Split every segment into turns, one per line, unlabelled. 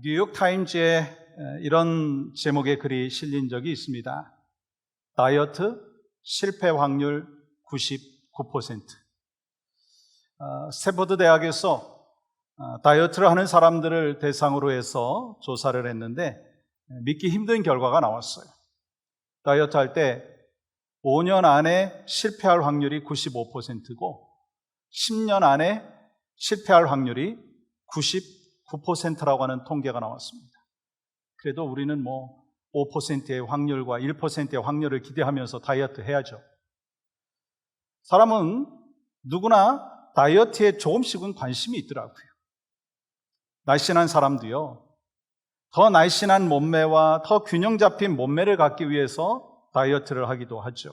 뉴욕 타임즈에 이런 제목의 글이 실린 적이 있습니다. 다이어트 실패 확률 99%. 스탠퍼드 대학에서 다이어트를 하는 사람들을 대상으로 해서 조사를 했는데 믿기 힘든 결과가 나왔어요. 다이어트 할 때 5년 안에 실패할 확률이 95%고 10년 안에 실패할 확률이 99%라고 하는 통계가 나왔습니다. 그래도 우리는 5%의 확률과 1%의 확률을 기대하면서 다이어트 해야죠. 사람은 누구나 다이어트에 조금씩은 관심이 있더라고요. 날씬한 사람도요, 더 날씬한 몸매와 더 균형 잡힌 몸매를 갖기 위해서 다이어트를 하기도 하죠.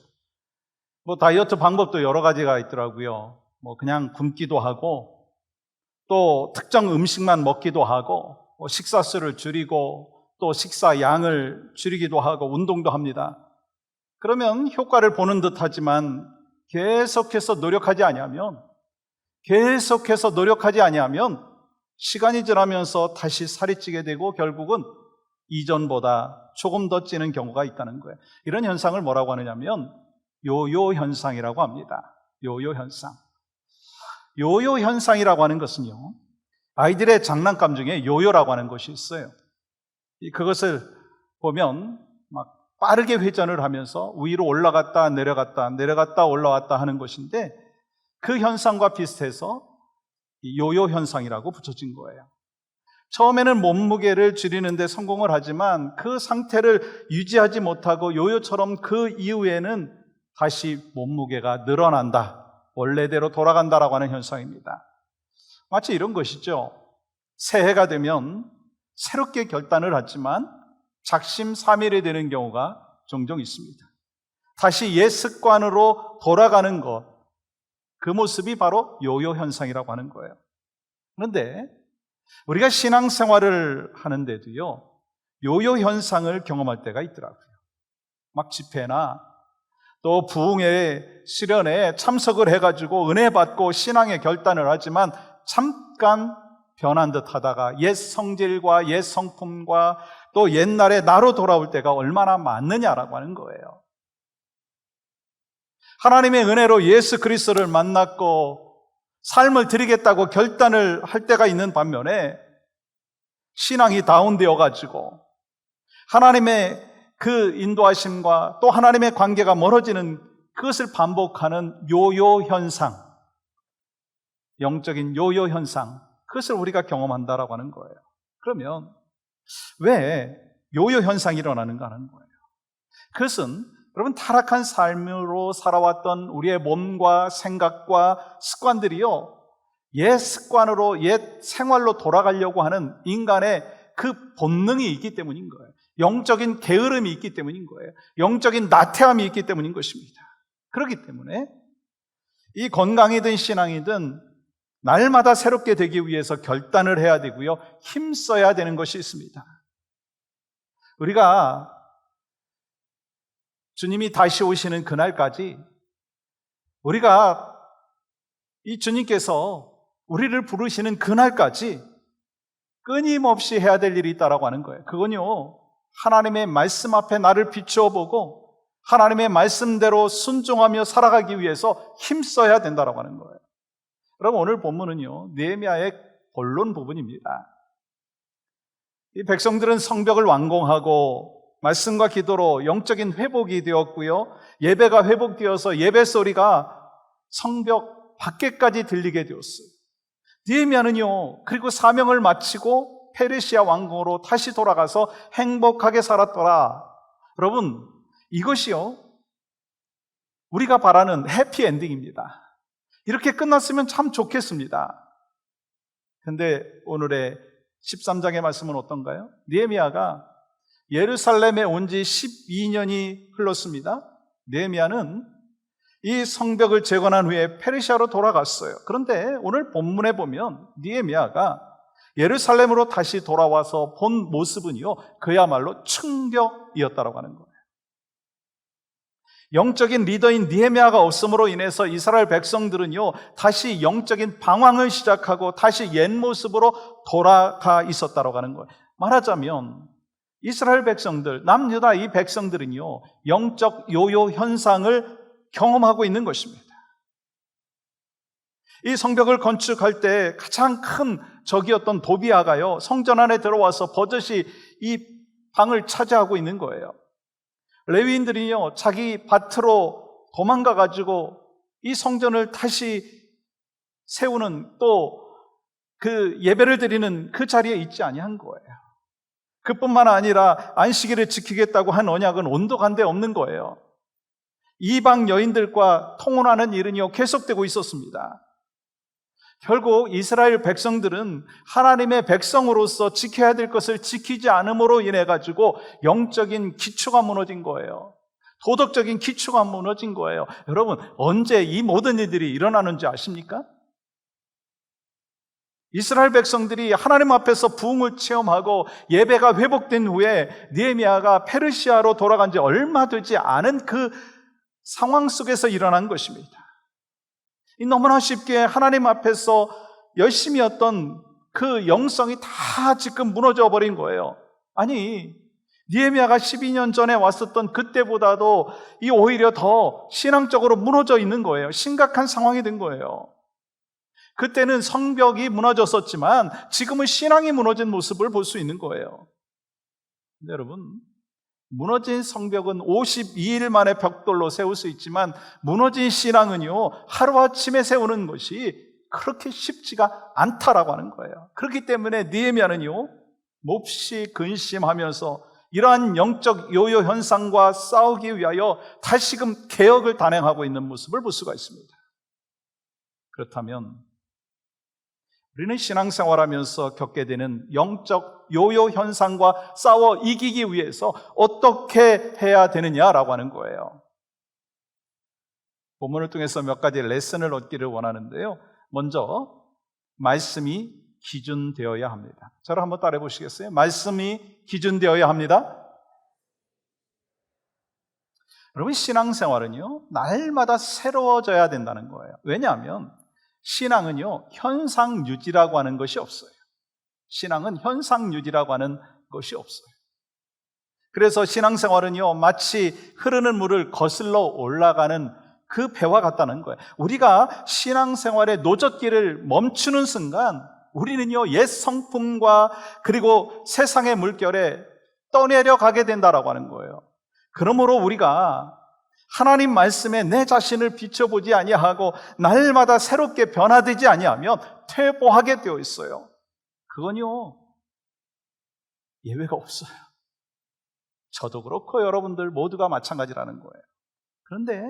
다이어트 방법도 여러 가지가 있더라고요. 그냥 굶기도 하고, 또 특정 음식만 먹기도 하고, 식사 수를 줄이고, 또 식사 양을 줄이기도 하고, 운동도 합니다. 그러면 효과를 보는 듯 하지만 계속해서 노력하지 아니하면 시간이 지나면서 다시 살이 찌게 되고 결국은 이전보다 조금 더 찌는 경우가 있다는 거예요. 이런 현상을 뭐라고 하느냐면 요요 현상이라고 합니다. 요요 현상. 요요 현상이라고 하는 것은요, 아이들의 장난감 중에 요요라고 하는 것이 있어요. 그것을 보면 막 빠르게 회전을 하면서 위로 올라갔다 내려갔다 올라왔다 하는 것인데, 그 현상과 비슷해서 요요 현상이라고 붙여진 거예요. 처음에는 몸무게를 줄이는데 성공을 하지만 그 상태를 유지하지 못하고 요요처럼 그 이후에는 다시 몸무게가 늘어난다, 원래대로 돌아간다라고 하는 현상입니다. 마치 이런 것이죠. 새해가 되면 새롭게 결단을 하지만 작심삼일이 되는 경우가 종종 있습니다. 다시 옛 습관으로 돌아가는 것, 그 모습이 바로 요요 현상이라고 하는 거예요. 그런데 우리가 신앙생활을 하는데도요, 요요 현상을 경험할 때가 있더라고요. 막 집회나 또 부흥회 수련회에 참석을 해가지고 은혜 받고 신앙의 결단을 하지만 잠깐 변한 듯 하다가 옛 성질과 옛 성품과 또 옛날의 나로 돌아올 때가 얼마나 많느냐라고 하는 거예요. 하나님의 은혜로 예수 그리스도를 만났고 삶을 드리겠다고 결단을 할 때가 있는 반면에 신앙이 다운되어 가지고 하나님의 그 인도하심과 또 하나님의 관계가 멀어지는 그것을 반복하는 요요 현상, 영적인 요요 현상, 그것을 우리가 경험한다라고 하는 거예요. 그러면 왜 요요 현상이 일어나는가 하는 거예요. 그것은 여러분, 타락한 삶으로 살아왔던 우리의 몸과 생각과 습관들이요, 옛 습관으로 옛 생활로 돌아가려고 하는 인간의 그 본능이 있기 때문인 거예요. 영적인 게으름이 있기 때문인 거예요. 영적인 나태함이 있기 때문인 것입니다. 그렇기 때문에 이 건강이든 신앙이든 날마다 새롭게 되기 위해서 결단을 해야 되고요, 힘써야 되는 것이 있습니다. 우리가 주님이 다시 오시는 그날까지 우리가 이 주님께서 우리를 부르시는 그날까지 끊임없이 해야 될 일이 있다라고 하는 거예요. 그건요, 하나님의 말씀 앞에 나를 비추어 보고 하나님의 말씀대로 순종하며 살아가기 위해서 힘써야 된다라고 하는 거예요. 여러분, 오늘 본문은요, 느헤미야의 본론 부분입니다. 이 백성들은 성벽을 완공하고 말씀과 기도로 영적인 회복이 되었고요, 예배가 회복되어서 예배 소리가 성벽 밖에까지 들리게 되었어요. 느헤미야는요, 그리고 사명을 마치고 페르시아 왕궁으로 다시 돌아가서 행복하게 살았더라. 여러분, 이것이요, 우리가 바라는 해피엔딩입니다. 이렇게 끝났으면 참 좋겠습니다. 근데 오늘의 13장의 말씀은 어떤가요? 느헤미야가 예루살렘에 온 지 12년이 흘렀습니다. 느헤미야는 이 성벽을 재건한 후에 페르시아로 돌아갔어요. 그런데 오늘 본문에 보면 느헤미야가 예루살렘으로 다시 돌아와서 본 모습은요, 그야말로 충격이었다고 하는 거예요. 영적인 리더인 느헤미야가 없음으로 인해서 이스라엘 백성들은요, 다시 영적인 방황을 시작하고 다시 옛 모습으로 돌아가 있었다고 하는 거예요. 말하자면 이스라엘 백성들, 남유다 이 백성들은요, 영적 요요 현상을 경험하고 있는 것입니다. 이 성벽을 건축할 때 가장 큰 적이었던 도비아가요, 성전 안에 들어와서 버젓이 이 방을 차지하고 있는 거예요. 레위인들이요, 자기 밭으로 도망가가지고 이 성전을 다시 세우는, 또 그 예배를 드리는 그 자리에 있지 아니한 거예요. 그뿐만 아니라 안식일을 지키겠다고 한 언약은 온도간데 없는 거예요. 이방 여인들과 통혼하는 일은요, 계속되고 있었습니다. 결국 이스라엘 백성들은 하나님의 백성으로서 지켜야 될 것을 지키지 않음으로 인해 가지고 영적인 기초가 무너진 거예요. 도덕적인 기초가 무너진 거예요. 여러분, 언제 이 모든 일들이 일어나는지 아십니까? 이스라엘 백성들이 하나님 앞에서 부흥을 체험하고 예배가 회복된 후에 느헤미야가 페르시아로 돌아간 지 얼마 되지 않은 그 상황 속에서 일어난 것입니다. 너무나 쉽게 하나님 앞에서 열심히 했던 그 영성이 다 지금 무너져 버린 거예요. 아니, 느헤미야가 12년 전에 왔었던 그때보다도 이 오히려 더 신앙적으로 무너져 있는 거예요. 심각한 상황이 된 거예요. 그때는 성벽이 무너졌었지만 지금은 신앙이 무너진 모습을 볼 수 있는 거예요. 근데 여러분, 무너진 성벽은 52일 만에 벽돌로 세울 수 있지만 무너진 신앙은요, 하루아침에 세우는 것이 그렇게 쉽지가 않다라고 하는 거예요. 그렇기 때문에 느헤미야는요, 몹시 근심하면서 이러한 영적 요요 현상과 싸우기 위하여 다시금 개혁을 단행하고 있는 모습을 볼 수가 있습니다. 그렇다면 우리는 신앙생활하면서 겪게 되는 영적 요요 현상과 싸워 이기기 위해서 어떻게 해야 되느냐라고 하는 거예요. 본문을 통해서 몇 가지 레슨을 얻기를 원하는데요. 먼저 말씀이 기준되어야 합니다. 저를 한번 따라해 보시겠어요? 말씀이 기준되어야 합니다. 여러분, 신앙생활은요, 날마다 새로워져야 된다는 거예요. 왜냐하면 신앙은요, 현상 유지라고 하는 것이 없어요. 신앙은 현상 유지라고 하는 것이 없어요. 그래서 신앙생활은요, 마치 흐르는 물을 거슬러 올라가는 그 배와 같다는 거예요. 우리가 신앙생활의 노젓기를 멈추는 순간 우리는요, 옛 성품과 그리고 세상의 물결에 떠내려 가게 된다라고 하는 거예요. 그러므로 우리가 하나님 말씀에 내 자신을 비춰보지 아니하고 날마다 새롭게 변화되지 아니하면 퇴보하게 되어 있어요. 그건요, 예외가 없어요. 저도 그렇고 여러분들 모두가 마찬가지라는 거예요. 그런데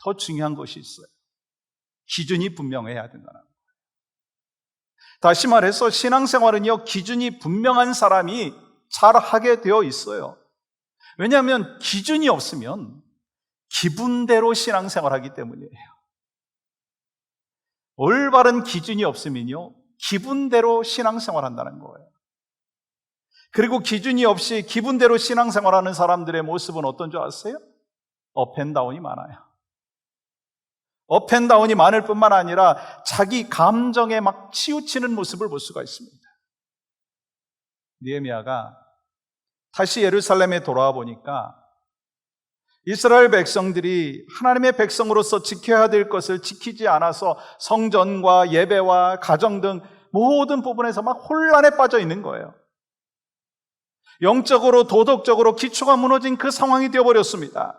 더 중요한 것이 있어요. 기준이 분명해야 된다는 거예요. 다시 말해서 신앙생활은요, 기준이 분명한 사람이 잘하게 되어 있어요. 왜냐하면 기준이 없으면 기분대로 신앙생활하기 때문이에요. 올바른 기준이 없으면요, 기분대로 신앙생활한다는 거예요. 그리고 기준이 없이 기분대로 신앙생활하는 사람들의 모습은 어떤 줄 아세요? 업앤다운이 많아요. 업앤다운이 많을 뿐만 아니라 자기 감정에 막 치우치는 모습을 볼 수가 있습니다. 느헤미야가 다시 예루살렘에 돌아와 보니까 이스라엘 백성들이 하나님의 백성으로서 지켜야 될 것을 지키지 않아서 성전과 예배와 가정 등 모든 부분에서 막 혼란에 빠져 있는 거예요. 영적으로 도덕적으로 기초가 무너진 그 상황이 되어버렸습니다.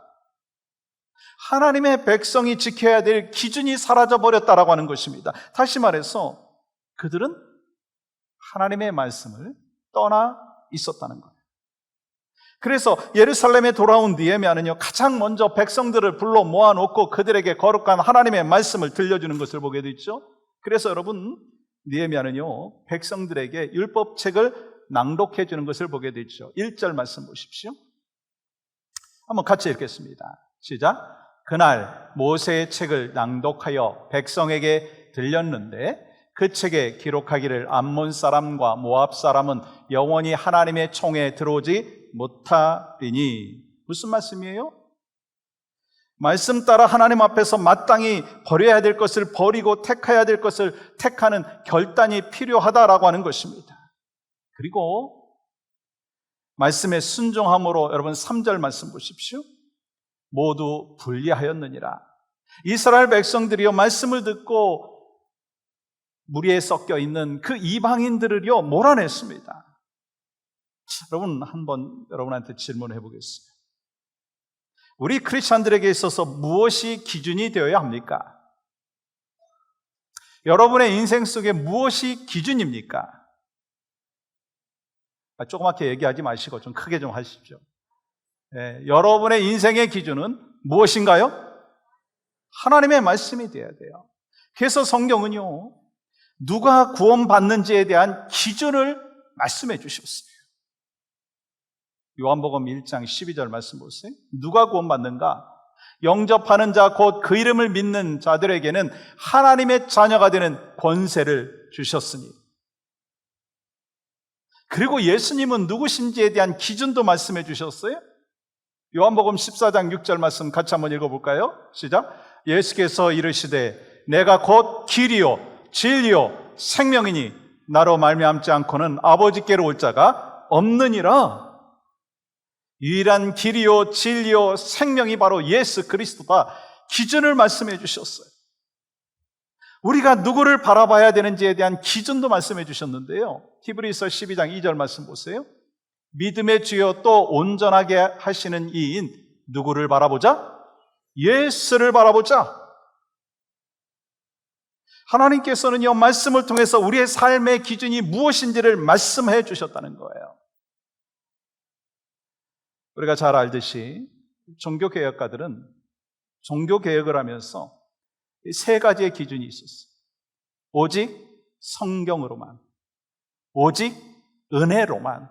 하나님의 백성이 지켜야 될 기준이 사라져버렸다라고 하는 것입니다. 다시 말해서 그들은 하나님의 말씀을 떠나 있었다는 거예요. 그래서 예루살렘에 돌아온 느헤미야는요, 가장 먼저 백성들을 불러 모아놓고 그들에게 거룩한 하나님의 말씀을 들려주는 것을 보게 되죠. 그래서 여러분, 느헤미야는요, 백성들에게 율법책을 낭독해 주는 것을 보게 되죠. 1절 말씀 보십시오. 한번 같이 읽겠습니다. 시작. 그날 모세의 책을 낭독하여 백성에게 들렸는데 그 책에 기록하기를 암몬 사람과 모압 사람은 영원히 하나님의 총에 들어오지 못하리니. 무슨 말씀이에요? 말씀 따라 하나님 앞에서 마땅히 버려야 될 것을 버리고 택해야 될 것을 택하는 결단이 필요하다라고 하는 것입니다. 그리고 말씀에 순종함으로 여러분 3절 말씀 보십시오. 모두 불리하였느니라. 이스라엘 백성들이요 말씀을 듣고 무리에 섞여 있는 그 이방인들을요 몰아냈습니다. 여러분 한번 여러분한테 질문해 보겠습니다. 우리 크리스찬들에게 있어서 무엇이 기준이 되어야 합니까? 여러분의 인생 속에 무엇이 기준입니까? 조그맣게 얘기하지 마시고 좀 크게 좀 하십시오. 네, 여러분의 인생의 기준은 무엇인가요? 하나님의 말씀이 되어야 돼요. 그래서 성경은요 누가 구원받는지에 대한 기준을 말씀해 주셨어요. 요한복음 1장 12절 말씀 보세요. 누가 구원받는가? 영접하는 자 곧 그 이름을 믿는 자들에게는 하나님의 자녀가 되는 권세를 주셨으니. 그리고 예수님은 누구신지에 대한 기준도 말씀해 주셨어요. 요한복음 14장 6절 말씀 같이 한번 읽어볼까요? 시작. 예수께서 이르시되 내가 곧 길이요 진리요 생명이니 나로 말미암지 않고는 아버지께로 올 자가 없느니라. 유일한 길이요 진리요 생명이 바로 예수 그리스도다. 기준을 말씀해 주셨어요. 우리가 누구를 바라봐야 되는지에 대한 기준도 말씀해 주셨는데요. 히브리서 12장 2절 말씀 보세요. 믿음의 주요 또 온전하게 하시는 이인 누구를 바라보자? 예수를 바라보자. 하나님께서는요 말씀을 통해서 우리의 삶의 기준이 무엇인지를 말씀해 주셨다는 거예요. 우리가 잘 알듯이 종교개혁가들은 종교개혁을 하면서 세 가지의 기준이 있었어요. 오직 성경으로만, 오직 은혜로만,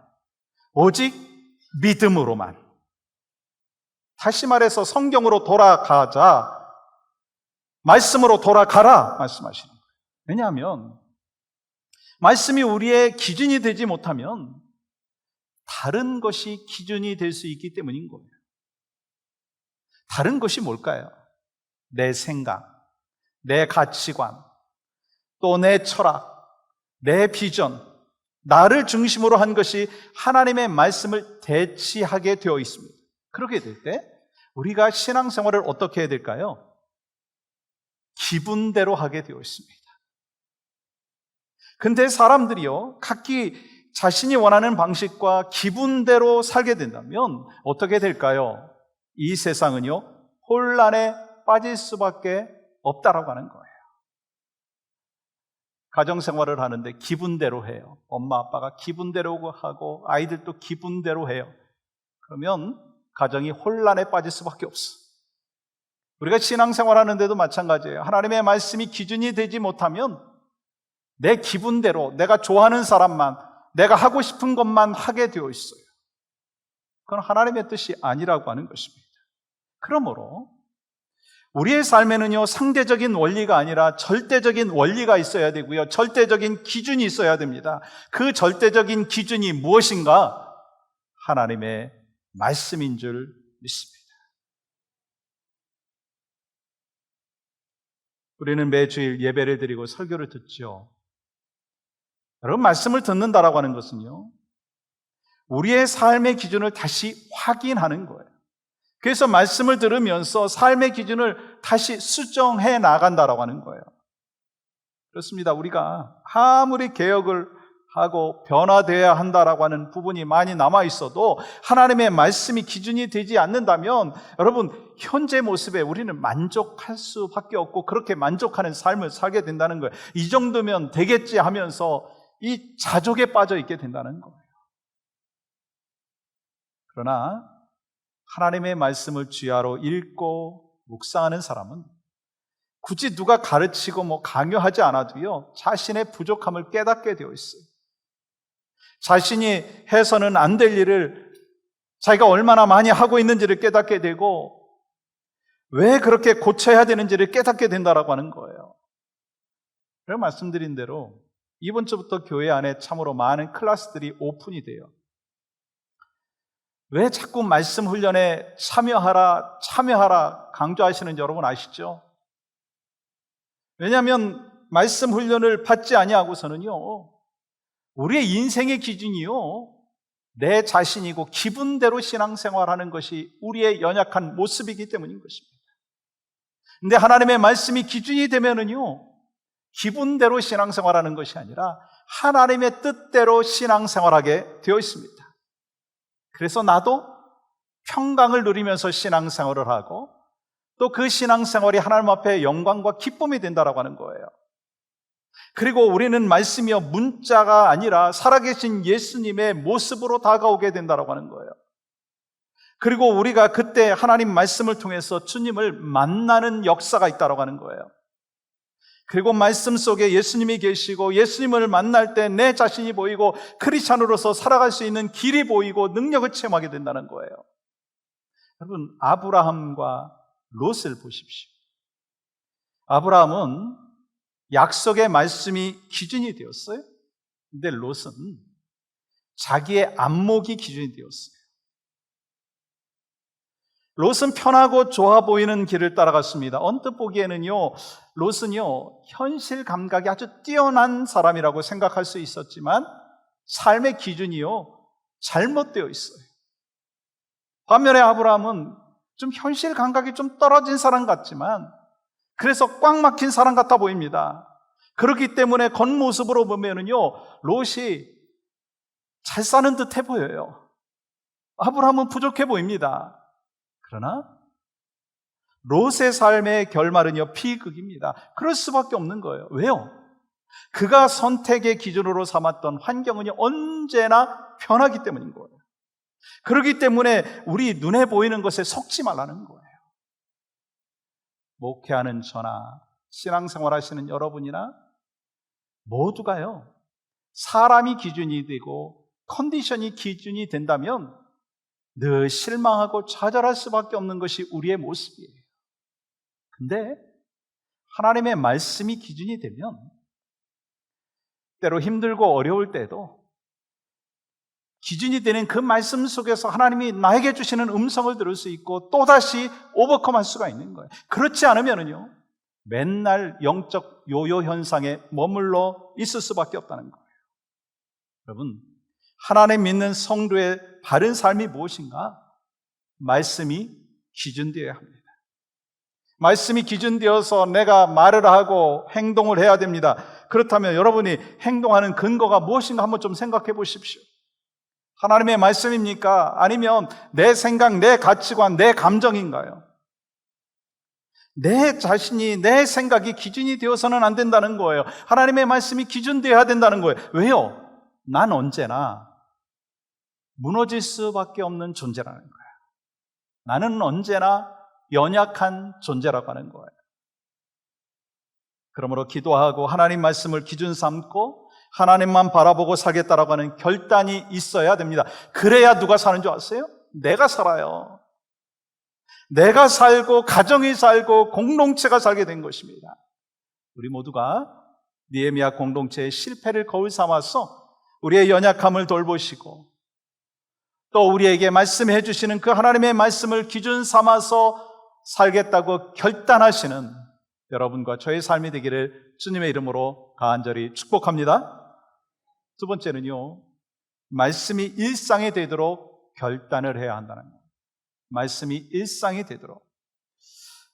오직 믿음으로만. 다시 말해서 성경으로 돌아가자, 말씀으로 돌아가라 말씀하시는 거예요. 왜냐하면 말씀이 우리의 기준이 되지 못하면 다른 것이 기준이 될 수 있기 때문인 거예요. 다른 것이 뭘까요? 내 생각, 내 가치관, 또 내 철학, 내 비전, 나를 중심으로 한 것이 하나님의 말씀을 대치하게 되어 있습니다. 그렇게 될 때 우리가 신앙생활을 어떻게 해야 될까요? 기분대로 하게 되어 있습니다. 근데 사람들이요 각기 자신이 원하는 방식과 기분대로 살게 된다면 어떻게 될까요? 이 세상은요 혼란에 빠질 수밖에 없다라고 하는 거예요. 가정생활을 하는데 기분대로 해요. 엄마 아빠가 기분대로 하고 아이들도 기분대로 해요. 그러면 가정이 혼란에 빠질 수밖에 없어. 우리가 신앙생활 하는데도 마찬가지예요. 하나님의 말씀이 기준이 되지 못하면 내 기분대로 내가 좋아하는 사람만, 내가 하고 싶은 것만 하게 되어 있어요. 그건 하나님의 뜻이 아니라고 하는 것입니다. 그러므로 우리의 삶에는요 상대적인 원리가 아니라 절대적인 원리가 있어야 되고요, 절대적인 기준이 있어야 됩니다. 그 절대적인 기준이 무엇인가? 하나님의 말씀인 줄 믿습니다. 우리는 매주일 예배를 드리고 설교를 듣죠. 여러분, 말씀을 듣는다라고 하는 것은요 우리의 삶의 기준을 다시 확인하는 거예요. 그래서 말씀을 들으면서 삶의 기준을 다시 수정해 나간다라고 하는 거예요. 그렇습니다. 우리가 아무리 개혁을 하고 변화되어야 한다라고 하는 부분이 많이 남아 있어도 하나님의 말씀이 기준이 되지 않는다면 여러분 현재 모습에 우리는 만족할 수밖에 없고 그렇게 만족하는 삶을 살게 된다는 거예요. 이 정도면 되겠지 하면서 이 자족에 빠져 있게 된다는 거예요. 그러나 하나님의 말씀을 주야로 읽고 묵상하는 사람은 굳이 누가 가르치고 강요하지 않아도요 자신의 부족함을 깨닫게 되어 있어요. 자신이 해서는 안 될 일을 자기가 얼마나 많이 하고 있는지를 깨닫게 되고 왜 그렇게 고쳐야 되는지를 깨닫게 된다라고 하는 거예요. 그래서 말씀드린 대로 이번 주부터 교회 안에 참으로 많은 클래스들이 오픈이 돼요. 왜 자꾸 말씀 훈련에 참여하라 강조하시는지 여러분 아시죠? 왜냐하면 말씀 훈련을 받지 아니하고서는요 우리의 인생의 기준이요 내 자신이고 기분대로 신앙생활하는 것이 우리의 연약한 모습이기 때문인 것입니다. 근데 하나님의 말씀이 기준이 되면은요, 기분대로 신앙생활하는 것이 아니라 하나님의 뜻대로 신앙생활하게 되어 있습니다. 그래서 나도 평강을 누리면서 신앙생활을 하고 또 그 신앙생활이 하나님 앞에 영광과 기쁨이 된다라고 하는 거예요. 그리고 우리는 말씀이여 문자가 아니라 살아계신 예수님의 모습으로 다가오게 된다라고 하는 거예요. 그리고 우리가 그때 하나님 말씀을 통해서 주님을 만나는 역사가 있다라고 하는 거예요. 그리고 말씀 속에 예수님이 계시고 예수님을 만날 때 내 자신이 보이고 크리스찬으로서 살아갈 수 있는 길이 보이고 능력을 체험하게 된다는 거예요. 여러분, 아브라함과 롯을 보십시오. 아브라함은 약속의 말씀이 기준이 되었어요. 근데 롯은 자기의 안목이 기준이 되었어요. 롯은 편하고 좋아 보이는 길을 따라갔습니다. 언뜻 보기에는요, 롯은요, 현실 감각이 아주 뛰어난 사람이라고 생각할 수 있었지만 삶의 기준이요, 잘못되어 있어요. 반면에 아브라함은 좀 현실 감각이 좀 떨어진 사람 같지만 그래서 꽉 막힌 사람 같아 보입니다. 그렇기 때문에 겉모습으로 보면은요, 롯이 잘 사는 듯해 보여요. 아브라함은 부족해 보입니다. 그러나 롯의 삶의 결말은요, 비극입니다. 그럴 수밖에 없는 거예요. 왜요? 그가 선택의 기준으로 삼았던 환경은 언제나 변하기 때문인 거예요. 그렇기 때문에 우리 눈에 보이는 것에 속지 말라는 거예요. 목회하는 저나 신앙생활 하시는 여러분이나 모두가요, 사람이 기준이 되고 컨디션이 기준이 된다면 늘 실망하고 좌절할 수밖에 없는 것이 우리의 모습이에요. 근데 하나님의 말씀이 기준이 되면 때로 힘들고 어려울 때도 기준이 되는 그 말씀 속에서 하나님이 나에게 주시는 음성을 들을 수 있고 또다시 오버컴할 수가 있는 거예요. 그렇지 않으면요, 맨날 영적 요요 현상에 머물러 있을 수밖에 없다는 거예요. 여러분, 하나님 믿는 성도의 바른 삶이 무엇인가? 말씀이 기준되어야 합니다. 말씀이 기준되어서 내가 말을 하고 행동을 해야 됩니다. 그렇다면 여러분이 행동하는 근거가 무엇인가 한번 좀 생각해 보십시오. 하나님의 말씀입니까? 아니면 내 생각, 내 가치관, 내 감정인가요? 내 자신이, 내 생각이 기준이 되어서는 안 된다는 거예요. 하나님의 말씀이 기준되어야 된다는 거예요. 왜요? 난 언제나 무너질 수밖에 없는 존재라는 거예요. 나는 언제나 연약한 존재라고 하는 거예요. 그러므로 기도하고 하나님 말씀을 기준 삼고 하나님만 바라보고 살겠다라고 하는 결단이 있어야 됩니다. 그래야 누가 사는 줄 아세요? 내가 살아요. 내가 살고 가정이 살고 공동체가 살게 된 것입니다. 우리 모두가 느헤미야 공동체의 실패를 거울 삼아서 우리의 연약함을 돌보시고 또 우리에게 말씀해 주시는 그 하나님의 말씀을 기준 삼아서 살겠다고 결단하시는 여러분과 저의 삶이 되기를 주님의 이름으로 간절히 축복합니다. 두 번째는요, 말씀이 일상이 되도록 결단을 해야 한다는 거예요. 말씀이 일상이 되도록.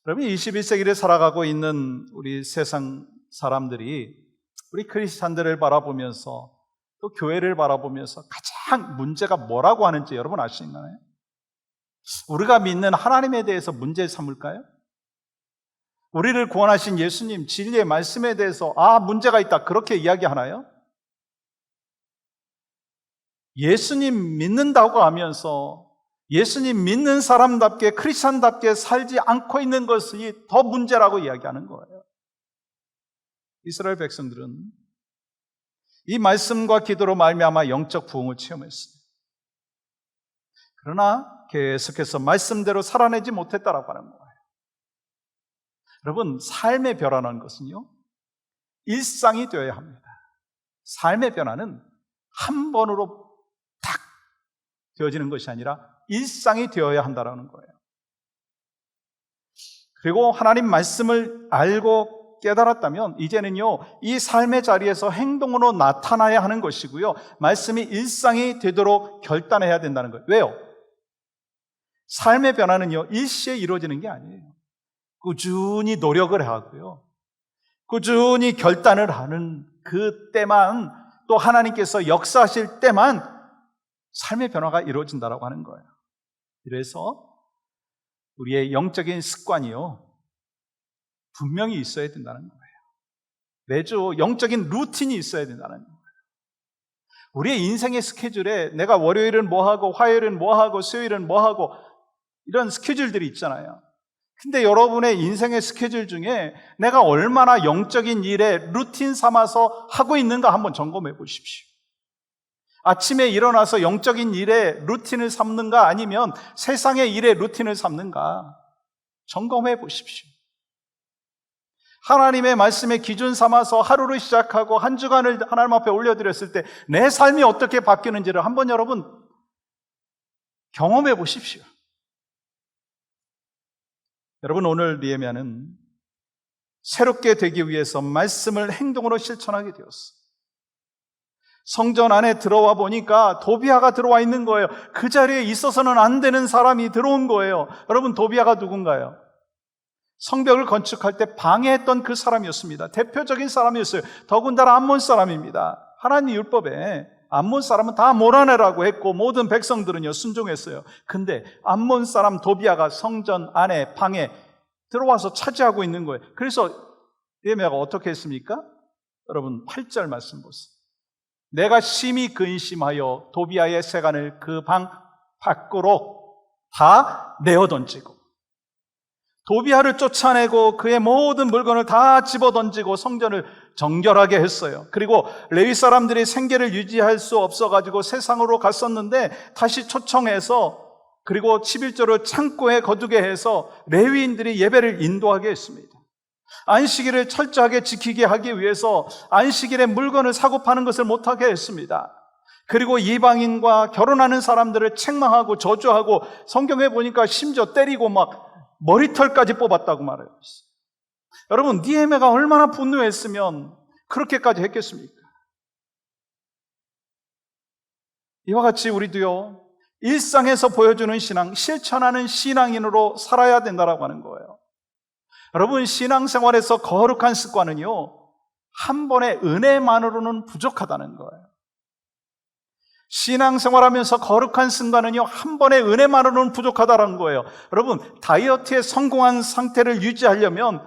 여러분, 21세기를 살아가고 있는 우리 세상 사람들이 우리 크리스찬들을 바라보면서 또 교회를 바라보면서 가장 문제가 뭐라고 하는지 여러분 알 수 있나요? 우리가 믿는 하나님에 대해서 문제 삼을까요? 우리를 구원하신 예수님 진리의 말씀에 대해서 문제가 있다 그렇게 이야기하나요? 예수님 믿는다고 하면서 예수님 믿는 사람답게 크리스찬답게 살지 않고 있는 것이 더 문제라고 이야기하는 거예요. 이스라엘 백성들은 이 말씀과 기도로 말미암아 영적 부흥을 체험했어요. 그러나 계속해서 말씀대로 살아내지 못했다라고 하는 거예요. 여러분, 삶의 변화라는 것은요, 일상이 되어야 합니다. 삶의 변화는 한 번으로 탁 되어지는 것이 아니라 일상이 되어야 한다는 거예요. 그리고 하나님 말씀을 알고 깨달았다면 이제는요, 이 삶의 자리에서 행동으로 나타나야 하는 것이고요, 말씀이 일상이 되도록 결단해야 된다는 거예요. 왜요? 삶의 변화는요, 일시에 이루어지는 게 아니에요. 꾸준히 노력을 하고요, 꾸준히 결단을 하는 그때만, 또 하나님께서 역사하실 때만 삶의 변화가 이루어진다고 하는 거예요. 그래서 우리의 영적인 습관이요, 분명히 있어야 된다는 거예요. 매주 영적인 루틴이 있어야 된다는 거예요. 우리의 인생의 스케줄에 내가 월요일은 뭐하고, 화요일은 뭐하고, 수요일은 뭐하고, 이런 스케줄들이 있잖아요. 근데 여러분의 인생의 스케줄 중에 내가 얼마나 영적인 일에 루틴 삼아서 하고 있는가 한번 점검해 보십시오. 아침에 일어나서 영적인 일에 루틴을 삼는가, 아니면 세상의 일에 루틴을 삼는가 점검해 보십시오. 하나님의 말씀에 기준 삼아서 하루를 시작하고 한 주간을 하나님 앞에 올려드렸을 때 내 삶이 어떻게 바뀌는지를 한번 여러분 경험해 보십시오. 여러분, 오늘 느헤미야는 새롭게 되기 위해서 말씀을 행동으로 실천하게 되었어요. 성전 안에 들어와 보니까 도비아가 들어와 있는 거예요. 그 자리에 있어서는 안 되는 사람이 들어온 거예요. 여러분, 도비아가 누군가요? 성벽을 건축할 때 방해했던 그 사람이었습니다. 대표적인 사람이었어요. 더군다나 암몬 사람입니다. 하나님 율법에 암몬 사람은 다 몰아내라고 했고 모든 백성들은요 순종했어요. 근데 암몬 사람 도비아가 성전 안에 방에 들어와서 차지하고 있는 거예요. 그래서 느헤미야가 어떻게 했습니까? 여러분 8절 말씀 보세요. 내가 심히 근심하여 도비아의 세간을 그 방 밖으로 다 내어 던지고, 도비아를 쫓아내고 그의 모든 물건을 다 집어 던지고 성전을 정결하게 했어요. 그리고 레위 사람들이 생계를 유지할 수 없어가지고 세상으로 갔었는데 다시 초청해서, 그리고 11조를 창고에 거두게 해서 레위인들이 예배를 인도하게 했습니다. 안식일을 철저하게 지키게 하기 위해서 안식일에 물건을 사고 파는 것을 못하게 했습니다. 그리고 이방인과 결혼하는 사람들을 책망하고 저주하고, 성경에 보니까 심지어 때리고 막 머리털까지 뽑았다고 말해요. 여러분, 느헤미야가 얼마나 분노했으면 그렇게까지 했겠습니까? 이와 같이 우리도요, 일상에서 보여주는 신앙, 실천하는 신앙인으로 살아야 된다고 하는 거예요. 여러분, 신앙생활에서 거룩한 습관은요, 한 번의 은혜만으로는 부족하다는 거예요. 신앙생활하면서 거룩한 습관은요, 한 번의 은혜만으로는 부족하다는 거예요. 여러분, 다이어트에 성공한 상태를 유지하려면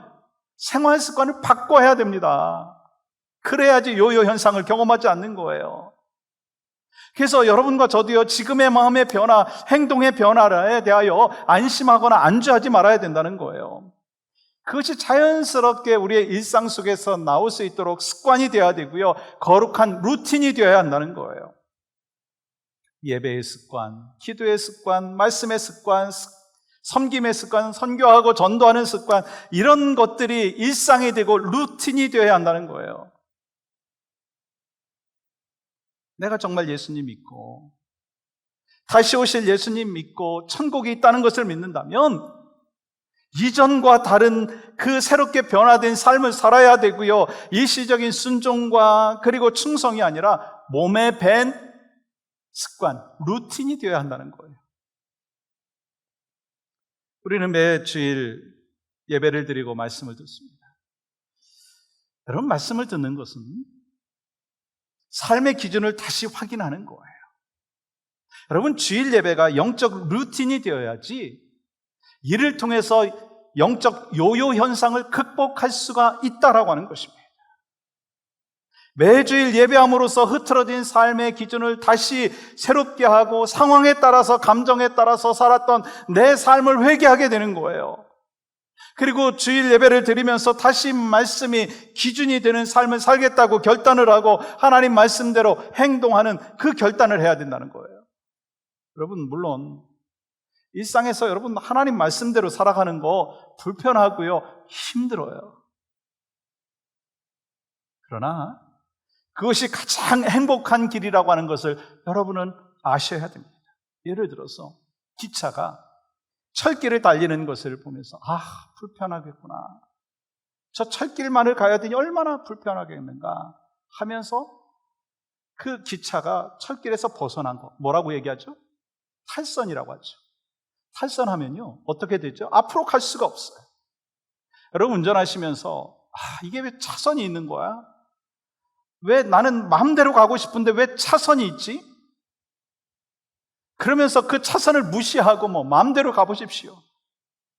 생활 습관을 바꿔야 됩니다. 그래야지 요요 현상을 경험하지 않는 거예요. 그래서 여러분과 저도요, 지금의 마음의 변화, 행동의 변화에 대하여 안심하거나 안주하지 말아야 된다는 거예요. 그것이 자연스럽게 우리의 일상 속에서 나올 수 있도록 습관이 되어야 되고요, 거룩한 루틴이 되어야 한다는 거예요. 예배의 습관, 기도의 습관, 말씀의 습관, 섬김의 습관, 선교하고 전도하는 습관, 이런 것들이 일상이 되고 루틴이 되어야 한다는 거예요. 내가 정말 예수님 믿고 다시 오실 예수님 믿고 천국이 있다는 것을 믿는다면 이전과 다른 그 새롭게 변화된 삶을 살아야 되고요, 일시적인 순종과 그리고 충성이 아니라 몸에 밴 습관, 루틴이 되어야 한다는 거예요. 우리는 매 주일 예배를 드리고 말씀을 듣습니다. 여러분, 말씀을 듣는 것은 삶의 기준을 다시 확인하는 거예요. 여러분, 주일 예배가 영적 루틴이 되어야지 이를 통해서 영적 요요 현상을 극복할 수가 있다라고 하는 것입니다. 매주일 예배함으로써 흐트러진 삶의 기준을 다시 새롭게 하고 상황에 따라서, 감정에 따라서 살았던 내 삶을 회개하게 되는 거예요. 그리고 주일 예배를 드리면서 다시 말씀이 기준이 되는 삶을 살겠다고 결단을 하고 하나님 말씀대로 행동하는 그 결단을 해야 된다는 거예요. 여러분, 물론 일상에서 여러분 하나님 말씀대로 살아가는 거 불편하고요, 힘들어요. 그러나 그것이 가장 행복한 길이라고 하는 것을 여러분은 아셔야 됩니다. 예를 들어서 기차가 철길을 달리는 것을 보면서 불편하겠구나, 저 철길만을 가야 되니 얼마나 불편하겠는가 하면서 그 기차가 철길에서 벗어난 거 뭐라고 얘기하죠? 탈선이라고 하죠. 탈선하면요 어떻게 되죠? 앞으로 갈 수가 없어요. 여러분 운전하시면서 이게 왜 차선이 있는 거야? 왜 나는 마음대로 가고 싶은데 왜 차선이 있지? 그러면서 그 차선을 무시하고 마음대로 가보십시오.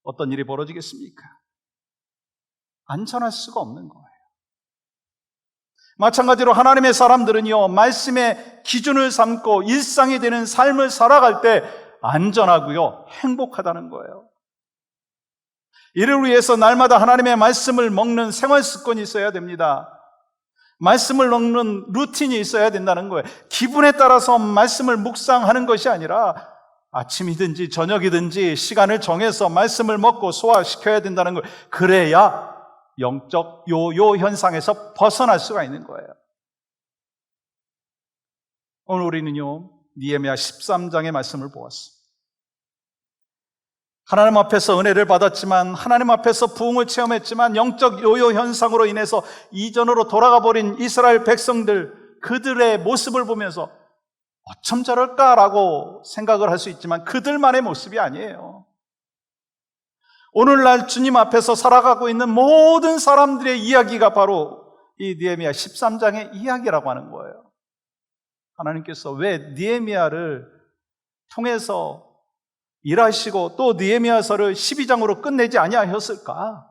어떤 일이 벌어지겠습니까? 안전할 수가 없는 거예요. 마찬가지로 하나님의 사람들은요, 말씀의 기준을 삼고 일상이 되는 삶을 살아갈 때 안전하고요, 행복하다는 거예요. 이를 위해서 날마다 하나님의 말씀을 먹는 생활 습관이 있어야 됩니다. 말씀을 먹는 루틴이 있어야 된다는 거예요. 기분에 따라서 말씀을 묵상하는 것이 아니라 아침이든지 저녁이든지 시간을 정해서 말씀을 먹고 소화시켜야 된다는 거예요. 그래야 영적 요요 현상에서 벗어날 수가 있는 거예요. 오늘 우리는요, 느헤미야 13장의 말씀을 보았습니다. 하나님 앞에서 은혜를 받았지만, 하나님 앞에서 부흥을 체험했지만 영적 요요 현상으로 인해서 이전으로 돌아가 버린 이스라엘 백성들, 그들의 모습을 보면서 어쩜 저럴까라고 생각을 할 수 있지만 그들만의 모습이 아니에요. 오늘날 주님 앞에서 살아가고 있는 모든 사람들의 이야기가 바로 이 느헤미야 13장의 이야기라고 하는 거예요. 하나님께서 왜 느헤미야를 통해서 일하시고 또 느헤미야서를 12장으로 끝내지 아니하였을까?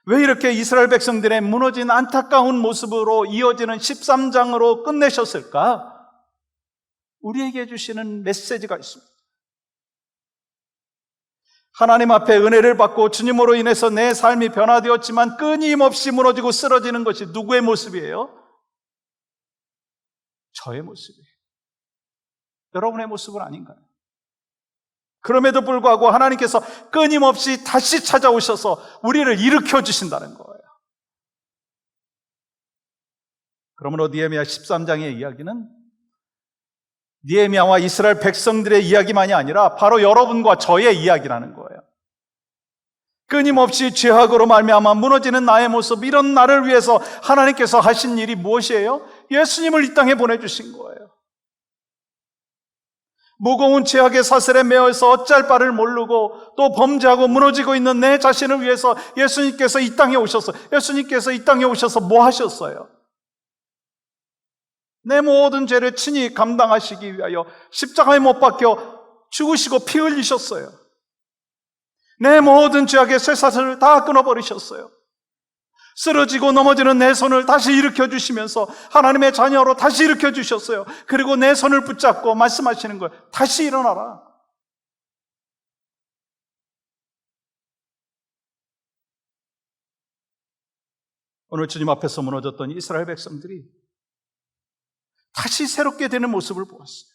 왜 이렇게 이스라엘 백성들의 무너진 안타까운 모습으로 이어지는 13장으로 끝내셨을까? 우리에게 주시는 메시지가 있습니다. 하나님 앞에 은혜를 받고 주님으로 인해서 내 삶이 변화되었지만 끊임없이 무너지고 쓰러지는 것이 누구의 모습이에요? 저의 모습이에요. 여러분의 모습은 아닌가요? 그럼에도 불구하고 하나님께서 끊임없이 다시 찾아오셔서 우리를 일으켜 주신다는 거예요. 그러므로 느헤미야 13장의 이야기는 느헤미야와 이스라엘 백성들의 이야기만이 아니라 바로 여러분과 저의 이야기라는 거예요. 끊임없이 죄악으로 말미암아 무너지는 나의 모습, 이런 나를 위해서 하나님께서 하신 일이 무엇이에요? 예수님을 이 땅에 보내주신 거예요. 무거운 죄악의 사슬에 매어서 어찌할 바를 모르고 또 범죄하고 무너지고 있는 내 자신을 위해서 예수님께서 이 땅에 오셨어요. 예수님께서 이 땅에 오셔서 뭐 하셨어요? 내 모든 죄를 친히 감당하시기 위하여 십자가에 못 박혀 죽으시고 피 흘리셨어요. 내 모든 죄악의 쇠사슬을 다 끊어버리셨어요. 쓰러지고 넘어지는 내 손을 다시 일으켜 주시면서 하나님의 자녀로 다시 일으켜 주셨어요. 그리고 내 손을 붙잡고 말씀하시는 거예요. 다시 일어나라. 오늘 주님 앞에서 무너졌던 이스라엘 백성들이 다시 새롭게 되는 모습을 보았어요.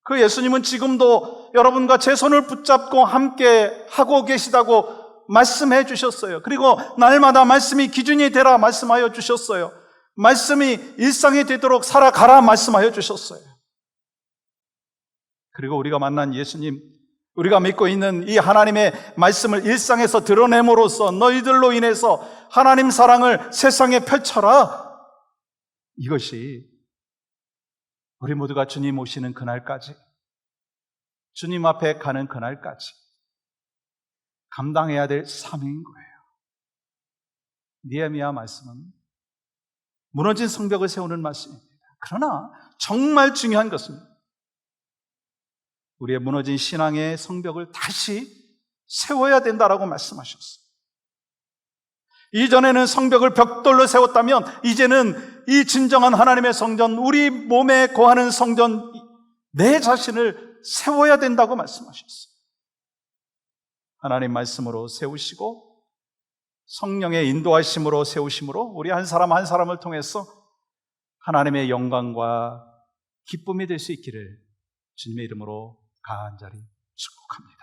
그 예수님은 지금도 여러분과 제 손을 붙잡고 함께 하고 계시다고 말씀해 주셨어요. 그리고 날마다 말씀이 기준이 되라 말씀하여 주셨어요. 말씀이 일상이 되도록 살아가라 말씀하여 주셨어요. 그리고 우리가 만난 예수님, 우리가 믿고 있는 이 하나님의 말씀을 일상에서 드러냄으로써 너희들로 인해서 하나님 사랑을 세상에 펼쳐라. 이것이 우리 모두가 주님 오시는 그날까지, 주님 앞에 가는 그날까지 감당해야 될 사명인 거예요. 느헤미야 말씀은 무너진 성벽을 세우는 말씀입니다. 그러나 정말 중요한 것은 우리의 무너진 신앙의 성벽을 다시 세워야 된다라고 말씀하셨어요. 이전에는 성벽을 벽돌로 세웠다면 이제는 이 진정한 하나님의 성전, 우리 몸에 거하는 성전, 내 자신을 세워야 된다고 말씀하셨어요. 하나님 말씀으로 세우시고 성령의 인도하심으로 세우심으로 우리 한 사람 한 사람을 통해서 하나님의 영광과 기쁨이 될 수 있기를 주님의 이름으로 간절히 축복합니다.